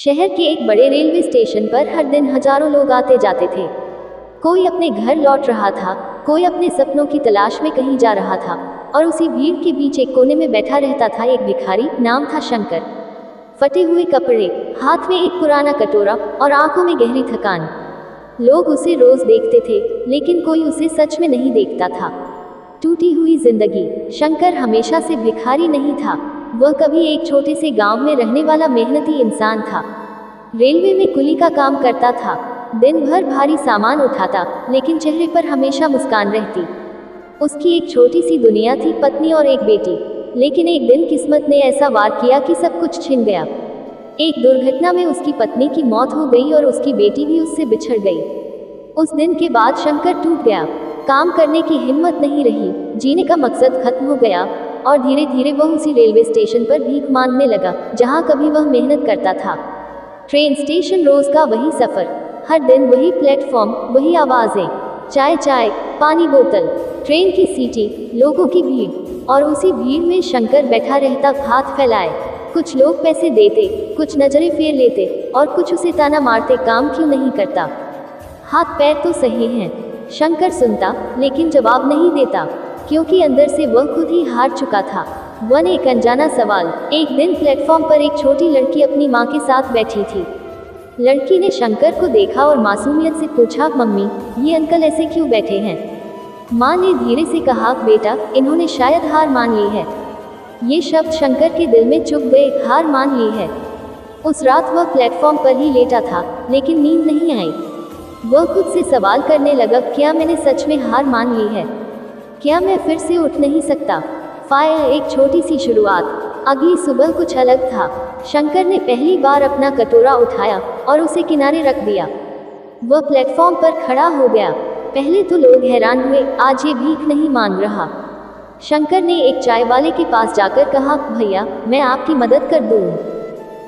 शहर के एक बड़े रेलवे स्टेशन पर हर दिन हजारों लोग आते जाते थे। कोई अपने घर लौट रहा था, कोई अपने सपनों की तलाश में कहीं जा रहा था, और उसी भीड़ के बीच एक कोने में बैठा रहता था एक भिखारी, नाम था शंकर। फटे हुए कपड़े, हाथ में एक पुराना कटोरा और आंखों में गहरी थकान। लोग उसे रोज देखते थे, लेकिन कोई उसे सच में नहीं देखता था। टूटी हुई जिंदगी। शंकर हमेशा से भिखारी नहीं था, वह कभी एक छोटे से गांव में रहने वाला मेहनती इंसान था। रेलवे में कुली का काम करता था, दिन भर भारी सामान उठाता, लेकिन चेहरे पर हमेशा मुस्कान रहती। उसकी एक छोटी सी दुनिया थी, पत्नी और एक बेटी। लेकिन एक दिन किस्मत ने ऐसा वार किया कि सब कुछ छिन गया। एक दुर्घटना में उसकी पत्नी की मौत हो गई और उसकी बेटी भी उससे बिछड़ गई। उस दिन के बाद शंकर टूट गया। काम करने की हिम्मत नहीं रही, जीने का मकसद खत्म हो गया, और धीरे धीरे वह उसी रेलवे स्टेशन पर भीख मांगने लगा जहां कभी वह मेहनत करता था। ट्रेन स्टेशन, रोज का वही सफर, हर दिन वही प्लेटफॉर्म, वही आवाजें, चाय चाय, पानी बोतल, ट्रेन की सीटी, लोगों की भीड़, और उसी भीड़ में शंकर बैठा रहता, हाथ फैलाए। कुछ लोग पैसे देते, कुछ नजरें फेर लेते, और कुछ उसे ताना मारते, काम क्यों नहीं करता, हाथ पैर तो सही हैं। शंकर सुनता, लेकिन जवाब नहीं देता, क्योंकि अंदर से वह खुद ही हार चुका था। वन एक अनजाना सवाल। एक दिन प्लेटफॉर्म पर एक छोटी लड़की अपनी माँ के साथ बैठी थी। लड़की ने शंकर को देखा और मासूमियत से पूछा, मम्मी, ये अंकल ऐसे क्यों बैठे हैं? माँ ने धीरे से कहा, बेटा, इन्होंने शायद हार मान ली है। ये शब्द शंकर के दिल में चुभ गए, हार मान ली है। उस रात वह प्लेटफॉर्म पर ही लेटा था, लेकिन नींद नहीं आई। वह खुद से सवाल करने लगा, क्या मैंने सच में हार मान ली है? क्या मैं फिर से उठ नहीं सकता? फायर एक छोटी सी शुरुआत। अगली सुबह कुछ अलग था। शंकर ने पहली बार अपना कटोरा उठाया और उसे किनारे रख दिया। वह प्लेटफॉर्म पर खड़ा हो गया। पहले तो लोग हैरान हुए, आज ये भीख नहीं मांग रहा। शंकर ने एक चाय वाले के पास जाकर कहा, भैया, मैं आपकी मदद कर दूं,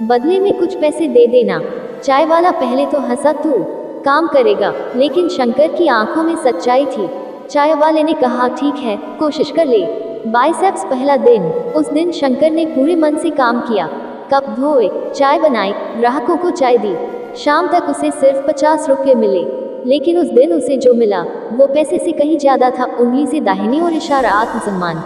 बदले में कुछ पैसे दे देना। चाय वाला पहले तो हंसा, तू काम करेगा? लेकिन शंकर की आंखों में सच्चाई थी। चाय वाले ने कहा, ठीक है, कोशिश कर ले। बाइसेप्स पहला दिन। उस दिन शंकर ने पूरे मन से काम किया, कप धोए, चाय बनाई, ग्राहकों को चाय दी। शाम तक उसे सिर्फ 50 रुपये मिले, लेकिन उस दिन उसे जो मिला वो पैसे से कहीं ज्यादा था। उंगली से दाहिनी और इशारा आत्मसम्मान।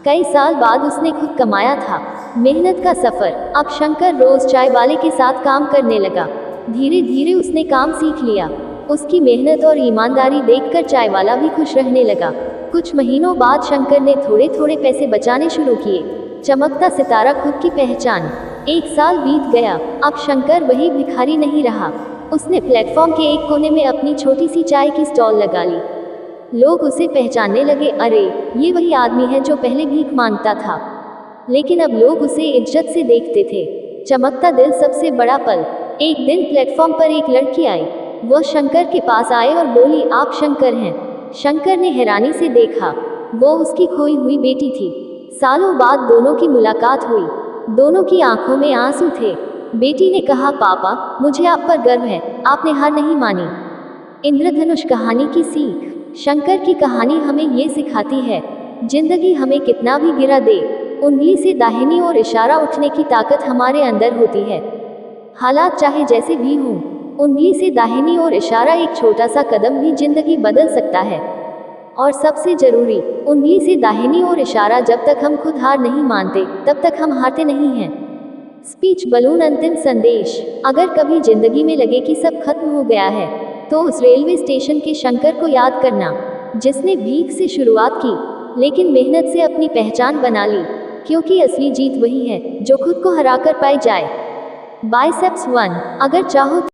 कई साल बाद उसने खुद कमाया था। मेहनत का सफर। अब शंकर रोज चाय वाले के साथ काम करने लगा। धीरे धीरे उसने काम सीख लिया। उसकी मेहनत और ईमानदारी देखकर चाय वाला भी खुश रहने लगा। कुछ महीनों बाद शंकर ने थोड़े थोड़े पैसे बचाने शुरू किए। चमकता सितारा खुद की पहचान। एक साल बीत गया। अब शंकर वही भिखारी नहीं रहा। उसने प्लेटफॉर्म के एक कोने में अपनी छोटी सी चाय की स्टॉल लगा ली। लोग उसे पहचानने लगे, अरे, ये वही आदमी है जो पहले भीख मांगता था। लेकिन अब लोग उसे इज्जत से देखते थे। चमकता दिल, सबसे बड़ा पल। एक दिन प्लेटफॉर्म पर एक लड़की आई। वह शंकर के पास आए और बोली, आप शंकर हैं? शंकर ने हैरानी से देखा। वो उसकी खोई हुई बेटी थी। सालों बाद दोनों की मुलाकात हुई। दोनों की आंखों में आंसू थे। बेटी ने कहा, पापा, मुझे आप पर गर्व है, आपने हार नहीं मानी। इंद्रधनुष कहानी की सीख। शंकर की कहानी हमें ये सिखाती है, जिंदगी हमें कितना भी गिरा दे, उंगली से दाहिनी ओर इशारा उठने की ताकत हमारे अंदर होती है। हालात चाहे जैसे भी हों, उंगली से दाहिनी ओर इशारा, एक छोटा सा कदम भी जिंदगी बदल सकता है। और सबसे जरूरी, उंगली से दाहिनी ओर इशारा, जब तक हम खुद हार नहीं मानते, तब तक हम हारते नहीं हैं। Speech balloon. अंतिम संदेश। अगर कभी जिंदगी में लगे कि सब खत्म हो गया है, तो उस रेलवे स्टेशन के शंकर को याद करना, जिसने भीख से शुरुआत की, लेकिन मेहनत से अपनी पहचान बना ली। क्योंकि असली जीत वही है जो खुद को हराकर पाई जाए। बाइसेप्स 1। अगर चाहो